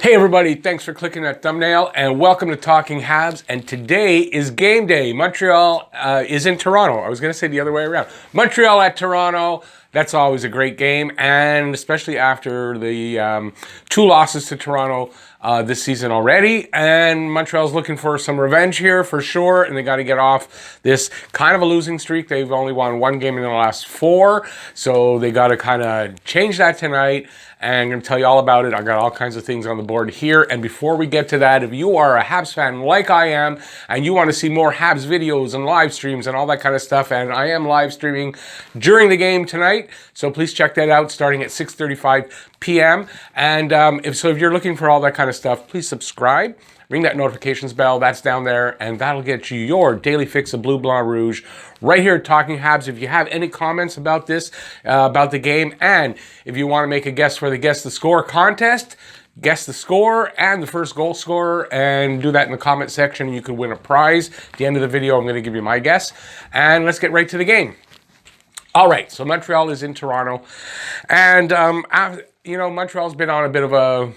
Hey everybody, thanks for clicking that thumbnail and welcome to Talking Habs. And today is game day. Montreal is in Toronto. I was going to say the other way around. Montreal at Toronto. That's always a great game, and especially after the two losses to Toronto this season already. And Montreal's looking for some revenge here for sure, and they got to get off this kind of a losing streak. They've only won one game in the last four, so they got to kind of change that tonight. And I'm going to tell you all about it. I got all kinds of things on the board here. And before we get to that, if you are a Habs fan like I am, and you want to see more Habs videos and live streams and all that kind of stuff, and I am live streaming during the game tonight, so please check that out starting at 6:35 p.m. And if you're looking for all that kind of stuff, please subscribe. Ring that notifications bell, that's down there, and that'll get you your daily fix of Blue Blanc Rouge right here at Talking Habs. If you have any comments about this, about the game, and if you want to make a guess for the Guess the Score contest, guess the score and the first goal scorer, and do that in the comment section, and you could win a prize. At the end of the video, I'm going to give you my guess, and let's get right to the game. All right, so Montreal is in Toronto, and Montreal's been on a bit of a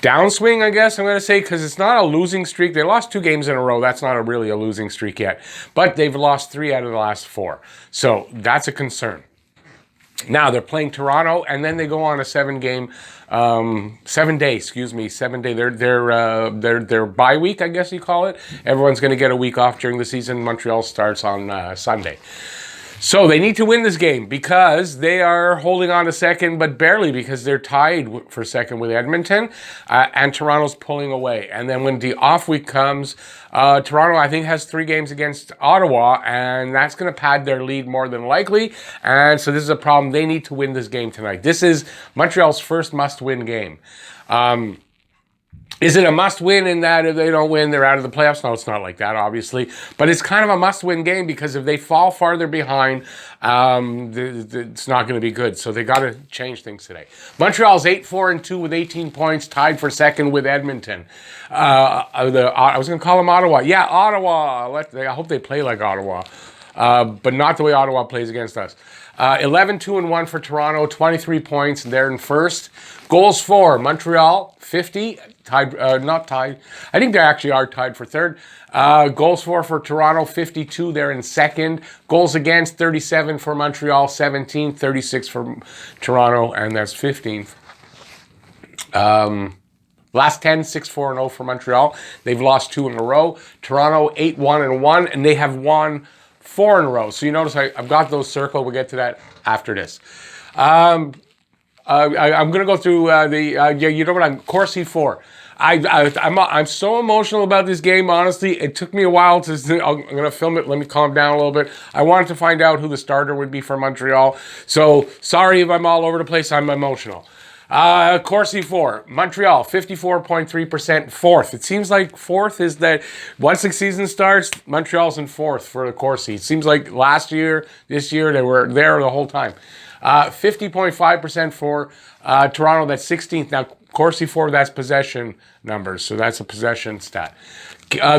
downswing, I guess I'm going to say, because it's not a losing streak. They lost 2 games in a row. That's not really a losing streak yet. But they've lost 3 out of the last 4. So that's a concern. Now they're playing Toronto, and then they go on a 7-day, their bye week, I guess you call it. Everyone's going to get a week off during the season. Montreal starts on Sunday. So they need to win this game because they are holding on to second, but barely, because they're tied for second with Edmonton, and Toronto's pulling away. And then when the off week comes, Toronto, I think, has 3 games against Ottawa, and that's going to pad their lead more than likely. And so this is a problem. They need to win this game tonight. This is Montreal's first must-win game. Is it a must-win in that if they don't win, they're out of the playoffs? No, it's not like that, obviously. But it's kind of a must-win game because if they fall farther behind, it's not going to be good. So they got to change things today. Montreal's 8-4-2 with 18 points, tied for second with Edmonton. I was going to call them Ottawa. Yeah, Ottawa. I hope they play like Ottawa, but not the way Ottawa plays against us. 11-2-1 for Toronto, 23 points. They're in first. Goals for Montreal, 50. Not tied. I think they actually are tied for third. Goals for Toronto, 52. They're in second. Goals against, 37 for Montreal, 17. 36 for Toronto, and that's 15th. Last 10, 6-4-0 for Montreal. They've lost 2 in a row. Toronto, 8-1-1, and they have won 4 in a row. So you notice I've got those circled. We'll get to that after this. I'm going to go through you know what, I'm Corsi 4. I'm so emotional about this game, honestly. It took me a while to, I'm going to film it. Let me calm down a little bit. I wanted to find out who the starter would be for Montreal. So sorry if I'm all over the place. I'm emotional. Corsi 4, Montreal, 54.3%, fourth. It seems like fourth is that once the season starts, Montreal's in fourth for the Corsi. It seems like last year, this year, they were there the whole time. 50.5% for Toronto, that's 16th. Now, Corsi 4, that's possession numbers, so that's a possession stat.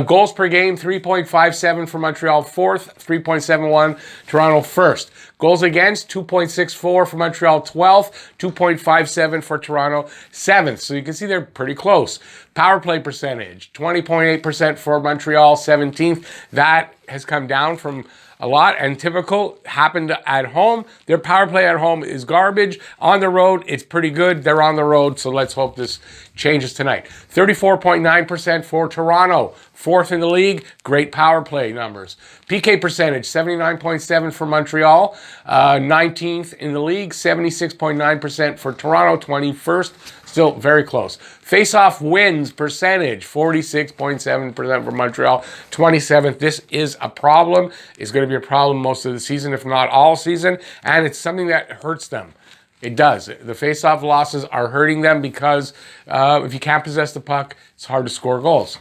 Goals per game, 3.57 for Montreal, fourth. 3.71, Toronto, first. Goals against, 2.64 for Montreal, 12th. 2.57 for Toronto, 7th. So you can see they're pretty close. Power play percentage, 20.8% for Montreal, 17th. That has come down from a lot, and typical happened at home. Their power play at home is garbage. On the road, it's pretty good. They're on the road, so let's hope this changes tonight. 34.9% for Toronto, fourth in the league. Great power play numbers. PK percentage, 79.7 for Montreal, 19th in the league. 76.9% for Toronto, 21st. Still very close. Face-off wins percentage, 46.7% for Montreal, 27th. This is a problem. It's going to be a problem most of the season, if not all season, and it's something that hurts them. It does. The face-off losses are hurting them because if you can't possess the puck, it's hard to score goals.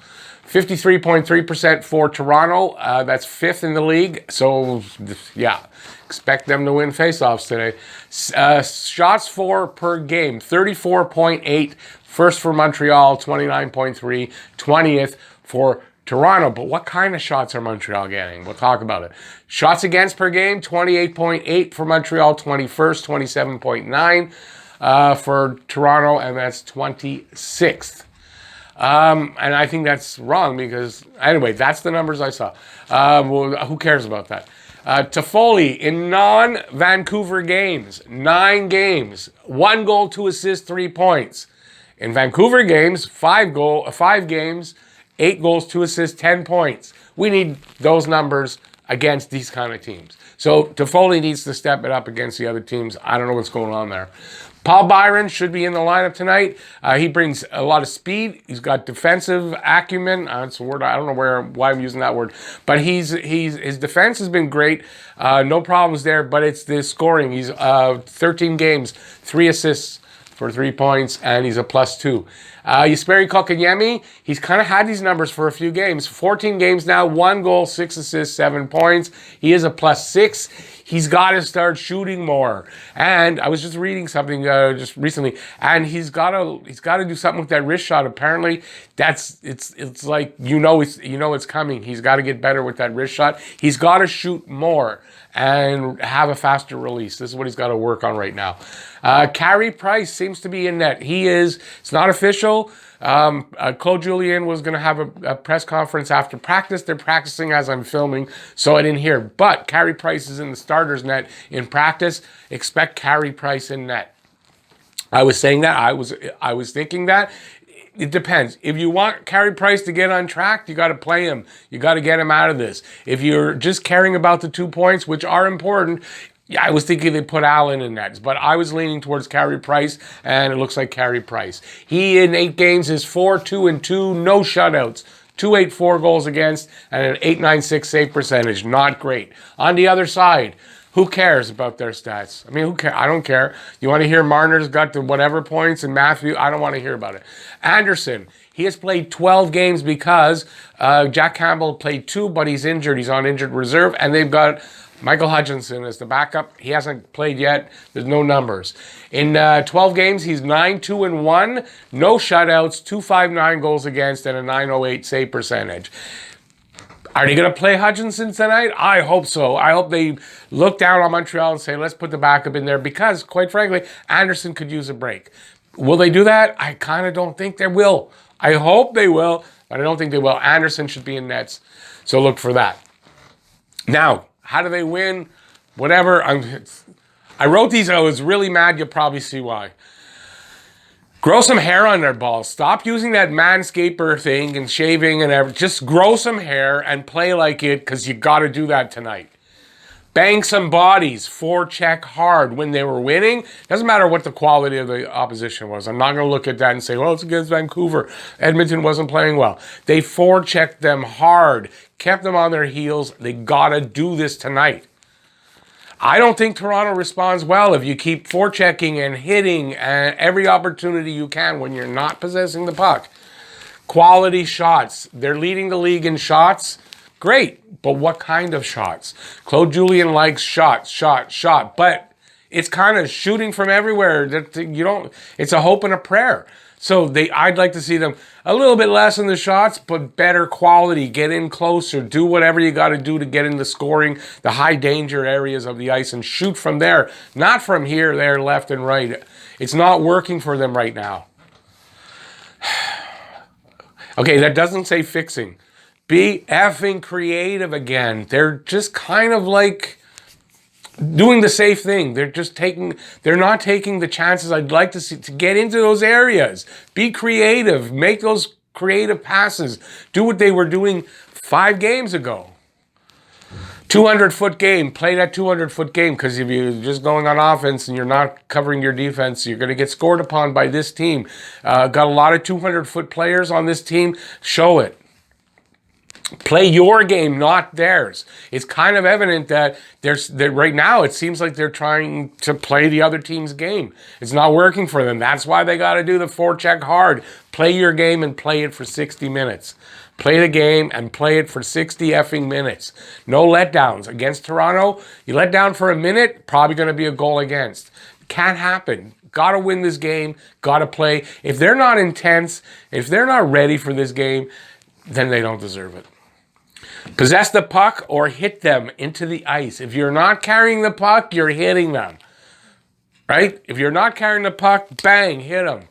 53.3% for Toronto. That's 5th in the league. So, yeah, expect them to win face-offs today. Shots for per game, 34.8. First for Montreal, 29.3. 20th for Toronto. But what kind of shots are Montreal getting? We'll talk about it. Shots against per game, 28.8 for Montreal, 21st, 27.9. for Toronto, and that's 26th. And I think that's wrong because, anyway, that's the numbers I saw. Well, who cares about that? Toffoli, in non-Vancouver games, 9 games, 1 goal, 2 assists, 3 points. In Vancouver games, 5 games, 8 goals, 2 assists, 10 points. We need those numbers against these kind of teams. So Toffoli needs to step it up against the other teams. I don't know what's going on there. Paul Byron should be in the lineup tonight. He brings a lot of speed. He's got defensive acumen. That's a word. I don't know why I'm using that word. But his defense has been great. No problems there. But it's the scoring. He's 13 games, 3 assists for 3 points, and he's a +2. Jesperi Kotkaniemi, he's kind of had these numbers for a few games. 14 games now, 1 goal, 6 assists, 7 points. He is a +6. He's got to start shooting more. And I was just reading something just recently, and he's got to do something with that wrist shot. Apparently, it's like it's coming. He's got to get better with that wrist shot. He's got to shoot more and have a faster release. This is what he's got to work on right now. Carey Price seems to be in net. It's not official. Claude Julien was going to have a press conference after practice. They're practicing as I'm filming, so I didn't hear. But Carey Price is in the starters net in practice. Expect Carey Price in net. I was saying that. I was thinking that. It depends. If you want Carey Price to get on track, you got to play him. You got to get him out of this. If you're just caring about the 2 points, which are important, I was thinking they put Allen in that, but I was leaning towards Carey Price, and it looks like Carey Price. He, in 8 games, is 4-2-2, no shutouts, 2.84 goals against, and an .896 save percentage. Not great. On the other side, who cares about their stats? I mean, who cares? I don't care. You want to hear Marner's got the whatever points and Matthew? I don't want to hear about it. Anderson, he has played 12 games because Jack Campbell played 2, but he's injured. He's on injured reserve, and they've got Michael Hutchinson as the backup. He hasn't played yet. There's no numbers. In 12 games, he's 9-2-1, no shutouts, 2.59 goals against, and a .908 save percentage. Are they going to play Hutchinson tonight? I hope so. I hope they look down on Montreal and say, let's put the backup in there because, quite frankly, Anderson could use a break. Will they do that? I kind of don't think they will. I hope they will, but I don't think they will. Anderson should be in nets, so look for that. Now, how do they win? Whatever. I wrote these. I was really mad. You'll probably see why. Grow some hair on their balls. Stop using that manscaper thing and shaving and everything. Just grow some hair and play like it because you got to do that tonight. Bang some bodies. Forecheck hard. When they were winning, doesn't matter what the quality of the opposition was. I'm not going to look at that and say, well, it's against Vancouver. Edmonton wasn't playing well. They forechecked them hard. Kept them on their heels. They got to do this tonight. I don't think Toronto responds well if you keep forechecking and hitting every opportunity you can when you're not possessing the puck. Quality shots. They're leading the league in shots. Great, but what kind of shots? Claude Julien likes shot, but it's kind of shooting from everywhere. It's a hope and a prayer. So I'd like to see them a little bit less in the shots, but better quality. Get in closer. Do whatever you got to do to get in the scoring, the high danger areas of the ice, and shoot from there. Not from here, there, left, and right. It's not working for them right now. Okay, that doesn't say fixing. Be effing creative again. They're just kind of like doing the safe thing. They're not taking the chances I'd like to see to get into those areas. Be creative. Make those creative passes. Do what they were doing 5 games ago. 200-foot game. Play that 200-foot game because if you're just going on offense and you're not covering your defense, you're going to get scored upon by this team. Got a lot of 200-foot players on this team. Show it. Play your game, not theirs. It's kind of evident that right now it seems like they're trying to play the other team's game. It's not working for them. That's why they got to do the forecheck hard. Play your game and play it for 60 minutes. Play the game and play it for 60 effing minutes. No letdowns. Against Toronto, you let down for a minute, probably going to be a goal against. Can't happen. Got to win this game. Got to play. If they're not intense, if they're not ready for this game, then they don't deserve it. Possess the puck or hit them into the ice. If you're not carrying the puck, you're hitting them. right? If you're not carrying the puck, bang, hit them.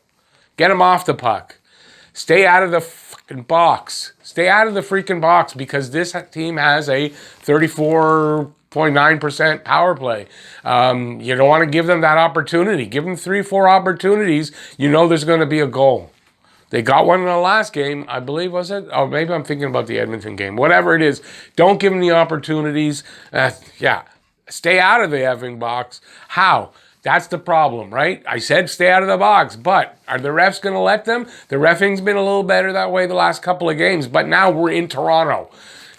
Get them off the puck. Stay out of the fucking box. Stay out of the freaking box because this team has a 34.9% power play. You don't want to give them that opportunity. Give them 3-4 opportunities. You know there's going to be a goal. They got one in the last game, I believe, was it? Oh, maybe I'm thinking about the Edmonton game. Whatever it is, don't give them the opportunities. Stay out of the effing box. How? That's the problem, right? I said stay out of the box, but are the refs going to let them? The reffing's been a little better that way the last couple of games, but now we're in Toronto.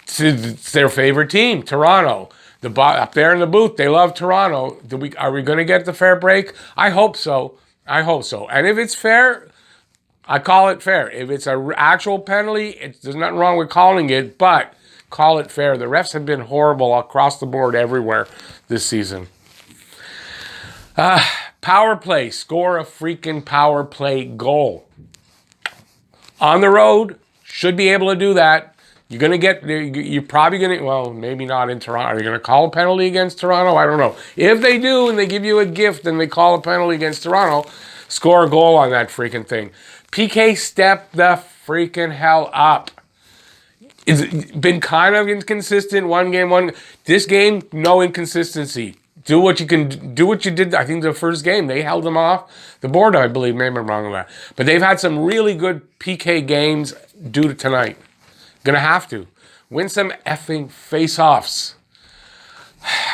It's their favorite team, Toronto. Up there in the booth, they love Toronto. Are we going to get the fair break? I hope so. I hope so. And if it's fair, I call it fair. If it's an actual penalty, there's nothing wrong with calling it, but call it fair. The refs have been horrible across the board everywhere this season. Power play. Score a freaking power play goal. On the road, should be able to do that. You're probably going to, well, maybe not in Toronto. Are you going to call a penalty against Toronto? I don't know. If they do and they give you a gift and they call a penalty against Toronto, score a goal on that freaking thing. PK, step the freaking hell up. It's been kind of inconsistent. This game, no inconsistency. Do what you can. Do what you did. I think the first game they held them off the board. I believe. Maybe I'm wrong on that. But they've had some really good PK games due to tonight. Gonna have to win some effing face-offs.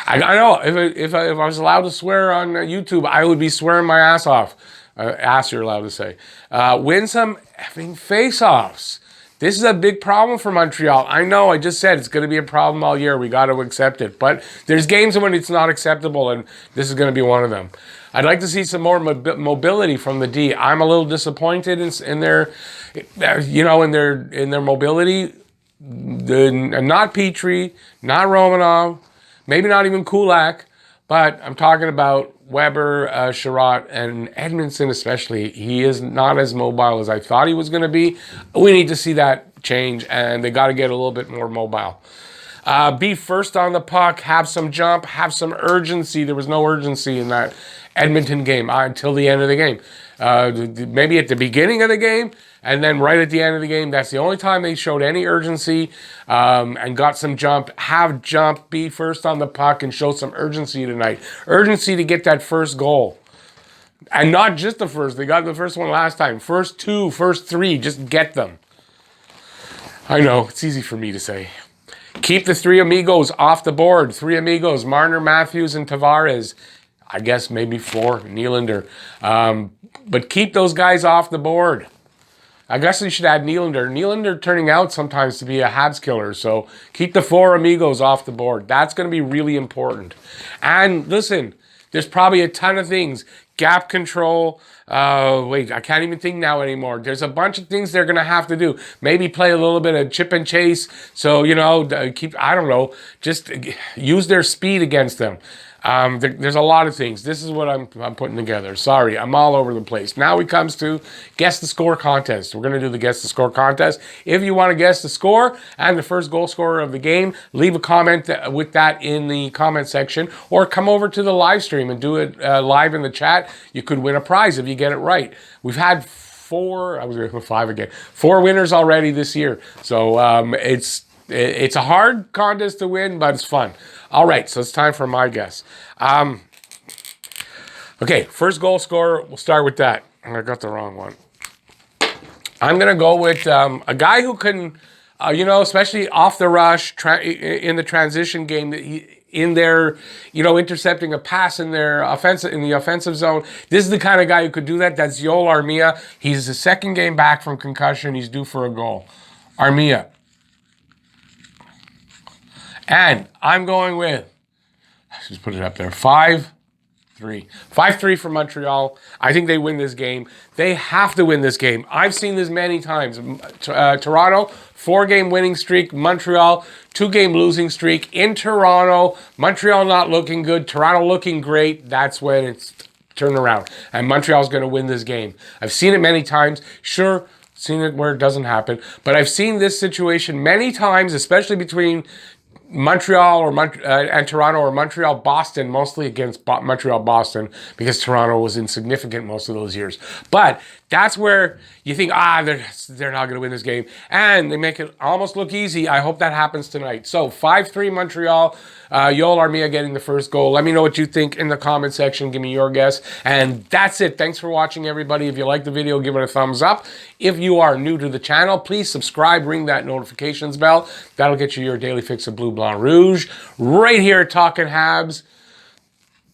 I know if I was allowed to swear on YouTube, I would be swearing my ass off. Ass, you're allowed to say. Win some effing face-offs. This is a big problem for Montreal. I know, I just said it's going to be a problem all year. We got to accept it. But there's games when it's not acceptable, and this is going to be one of them. I'd like to see some more mobility from the D. I'm a little disappointed in their mobility. Not Petrie, not Romanov, maybe not even Kulak, but I'm talking about Weber, Sherratt, and Edmondson especially. He is not as mobile as I thought he was going to be. We need to see that change, and they got to get a little bit more mobile. Be first on the puck, have some jump, have some urgency. There was no urgency in that Edmonton game until the end of the game. Maybe at the beginning of the game, and then right at the end of the game. That's the only time they showed any urgency and got some jump. Have jump, be first on the puck, and show some urgency tonight. Urgency to get that first goal. And not just the first. They got the first one last time. First two, first three, just get them. I know, it's easy for me to say. Keep the three amigos off the board. Three amigos, Marner, Matthews, and Tavares. I guess maybe four, Nylander. But keep those guys off the board. I guess we should add Nylander. Nylander turning out sometimes to be a Habs killer. So keep the four amigos off the board. That's going to be really important. And listen, there's probably a ton of things. Gap control. I can't even think now anymore. There's a bunch of things they're going to have to do. Maybe play a little bit of chip and chase. So, just use their speed against them. There's a lot of things. This is what I'm putting together. Sorry, I'm all over the place. Now it comes to Guess the Score contest. We're going to do the Guess the Score contest. If you want to guess the score and the first goal scorer of the game, leave a comment with that in the comment section, or come over to the live stream and do it live in the chat. You could win a prize if you get it right. We've had four winners already this year. So it's a hard contest to win, but it's fun. All right, so it's time for my guess. Okay, first goal scorer, we'll start with that. I got the wrong one. I'm going to go with a guy who can, especially off the rush, in the transition game, intercepting a pass in the offensive zone. This is the kind of guy who could do that. That's Joel Armia. He's the second game back from concussion. He's due for a goal. Armia. And I'm going with, just put it up there, 5-3. 5-3 for Montreal. I think they win this game. They have to win this game. I've seen this many times. Toronto, 4-game winning streak. Montreal, 2-game losing streak. In Toronto, Montreal not looking good. Toronto looking great. That's when it's turned around. And Montreal's going to win this game. I've seen it many times. Sure, seen it where it doesn't happen. But I've seen this situation many times, especially between Montreal and Toronto, or Montreal, Boston, mostly against Montreal, Boston, because Toronto was insignificant most of those years. But that's where you think, they're not going to win this game. And they make it almost look easy. I hope that happens tonight. So 5-3 Montreal. Yoel Armia getting the first goal. Let me know what you think in the comment section. Give me your guess. And that's it. Thanks for watching, everybody. If you like the video, give it a thumbs up. If you are new to the channel, please subscribe. Ring that notifications bell. That'll get you your daily fix of Blue, Blanc, Rouge. Right here, Talking Habs.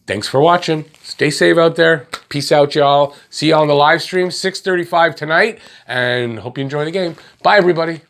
Thanks for watching. Stay safe out there. Peace out, y'all. See y'all on the live stream, 6:35 tonight. And hope you enjoy the game. Bye, everybody.